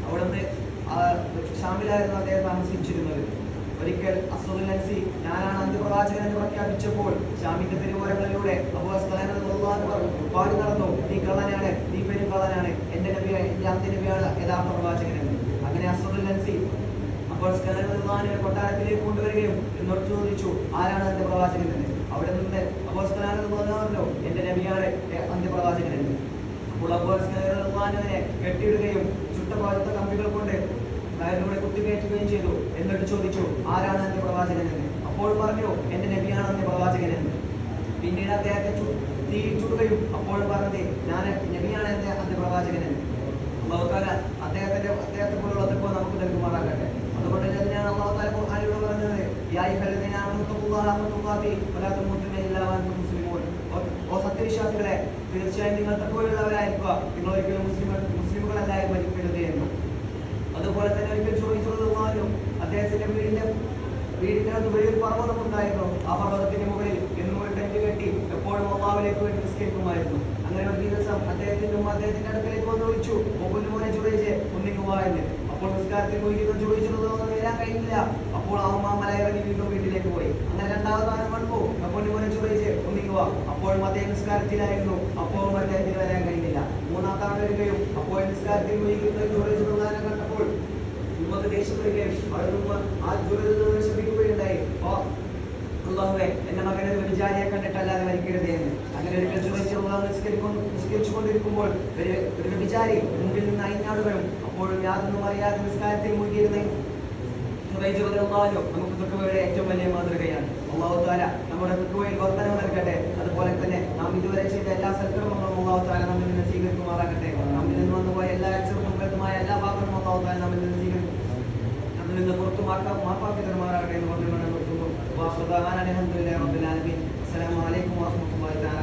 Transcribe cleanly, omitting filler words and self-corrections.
അവിടുന്ന് ഷാമിലായിരുന്നു അദ്ദേഹം താമസിച്ചിരുന്നത്. ഒരിക്കൽ അസ്വദുൽ അൻസി ഞാനാണ് അന്ത്യപ്രവാചകൻ എന്ന് പ്രഖ്യാപിച്ചപ്പോൾ ഷാമിന്റെ തിരുവോരങ്ങളിലൂടെ അബൂ അസ്ഖലാൻ റളിയല്ലാഹു അൻഹു പാടി നടന്നു, നീ കള്ളനാണ്, നീ പെരും കള്ളനാണ്, എന്റെ നബിയാണ്, എന്റെ അന്ത്യ നബിയാണ് യഥാർത്ഥ പ്രവാചകൻ എന്ന്. അങ്ങനെ അസ്വദുൽ അൻസി അപ്പോൾ അസ്ഖലാനെ കൊട്ടാരത്തിലേക്ക് കൊണ്ടുവരികയും എന്നോട് ചോദിച്ചു, ആരാണ് എന്റെ പ്രവാചകൻ എന്ന്. അവിടെ നിന്ന് അബൂ അസ്ഖലാൻ പറഞ്ഞു, എന്റെ നബിയാണ് അന്ത്യപ്രവാചകൻ എന്ന്. അപ്പോൾ അബൂ അസ്ഖലാനെ കെട്ടിയിടുകയും ചുട്ട കമ്പികൾ കൊണ്ട് കയറിലൂടെ കുത്തിക്കയറ്റുകയും ചെയ്തു. എന്നിട്ട് ചോദിച്ചു, ആരാണ് എന്റെ പ്രവാചകൻ എന്ന്. അപ്പോൾ പറഞ്ഞു, എന്റെ നബിയാണ് എന്റെ പ്രവാചകൻ എന്ന്. പിന്നീട് അദ്ദേഹത്തെ തീ ചുടുകയും അപ്പോൾ പറഞ്ഞത്, ഞാൻ നബിയാണ് എന്റെ അന്ത്യപ്രവാചകൻ എന്ന്. അല്ലാഹു തആല അദ്ദേഹത്തെ പോലുള്ള തഖ്വ നമുക്ക് നൽകുമാറാകട്ടെ. അതുകൊണ്ട് തന്നെയാണ് അല്ലാഹു തആല ഖുർആനിലൂടെ പറഞ്ഞത്, യാ അയ്യുഹല്ലദീന ആമനൂ തഖുല്ലാഹ ഹഖ്ക തുഖാതിഹി വലാ തമൂതുന്ന ഇല്ലാ വഅൻതും മുസ്ലിമൂൻ. ഓ സത്യവിശ്വാസികളെ, തീർച്ചയായും നിങ്ങൾ തഖ്വയുള്ളവരായിരിക്കുക, നിങ്ങൾ ഒരിക്കലും മുസ്ലിമുകളല്ലായി മരിക്കരുത് എന്നും. അതുപോലെ തന്നെ ഒരിക്കൽ ചോദിച്ചു, അദ്ദേഹത്തിന്റെ വീടിന്റെ അത് വലിയൊരു പർവ്വതം ഉണ്ടായിരുന്നു. ആ പർവ്വതത്തിന്റെ മുകളിൽ എന്നും ഒരു ടെന്റ് കെട്ടി എപ്പോഴും അല്ലാഹുവിലേക്ക് വേണ്ടി നിസ്കരിക്കുമായിരുന്നു. അങ്ങനെ ഒരു ദിവസം അദ്ദേഹത്തിന്റെ അടുക്കലേക്ക് വന്ന് വിളിച്ചു, മോനെ ജുറൈജെ ഒന്നിക്കുക എന്ന്. അപ്പോൾ നിസ്കാരത്തിൽ പോയിരിക്കുന്ന ജുറൈജിനൊന്നും വരാൻ കഴിഞ്ഞില്ല. അപ്പോൾ ആ മലയിറങ്ങി വീണ്ടും വീട്ടിലേക്ക് പോയി. അങ്ങനെ രണ്ടാമതാരം വന്നു, മോനെ ജുറൈജെ ഒന്നിക്കുക. അപ്പോഴും അദ്ദേഹം നിസ്കാരത്തിലായിരുന്നു. അപ്പോഴും അദ്ദേഹത്തിന് വരാൻ കഴിഞ്ഞില്ല. മൂന്നാമതാണ് വരികയും അപ്പോൾ നിസ്കാരത്തിൽ പോയിരിക്കുന്ന ജുറൈജിനെ കണ്ടപ്പോൾ ഉമ്മക്ക് ദേഷ്യം വരികയും അവിടെ ആ ജുറൈജിനെ ശ്രമിക്കുകയുണ്ടായി, അല്ലാഹുവേ, എന്റെ മകനെ വിചാരിയെ കണ്ടിട്ടല്ലാതെ മരിക്കരുത് എന്ന്. അങ്ങനെ ഒരിക്കൽ നിസ്കരിച്ചുകൊണ്ടിരിക്കുമ്പോൾ ഒരു വിചാരി മുമ്പിൽ നിന്ന് അയിഞ്ഞാടുകയും അപ്പോഴും യാതൊന്നും അറിയാതെ നിസ്കാരത്തിൽ മുഴുകിയിരുന്ന നമുക്ക് തഖ്വയുടെ ഏറ്റവും വലിയ മാതൃകയാണ്. അല്ലാഹു തആല നമ്മുടെ തഖ്വയിൽ വർദ്ധനവ് നൽകട്ടെ. അതുപോലെ തന്നെ നാം ഇതുവരെ ചെയ്ത എല്ലാ സൽക്കർമ്മങ്ങളും അല്ലാഹു തആല നമ്മിൽ നിന്ന് സ്വീകരിക്കുമാറാകട്ടെ. നമ്മിൽ നിന്ന് വന്നുപോയ എല്ലാ അക്ഷരങ്ങളുമായ എല്ലാ ഭാഗങ്ങളും അല്ലാഹു തആല നമ്മിൽ നിന്ന് നമ്മിൽ നിന്ന് മാപ്പാക്കി തരുമാറാകട്ടെ എന്ന് പറഞ്ഞു നിർത്തുന്നു. അൽഹംദുലില്ലാഹി റബ്ബിൽ ആലമീൻ. അസ്സലാമു അലൈക്കും വറഹ്മത്തുള്ളാഹി തആല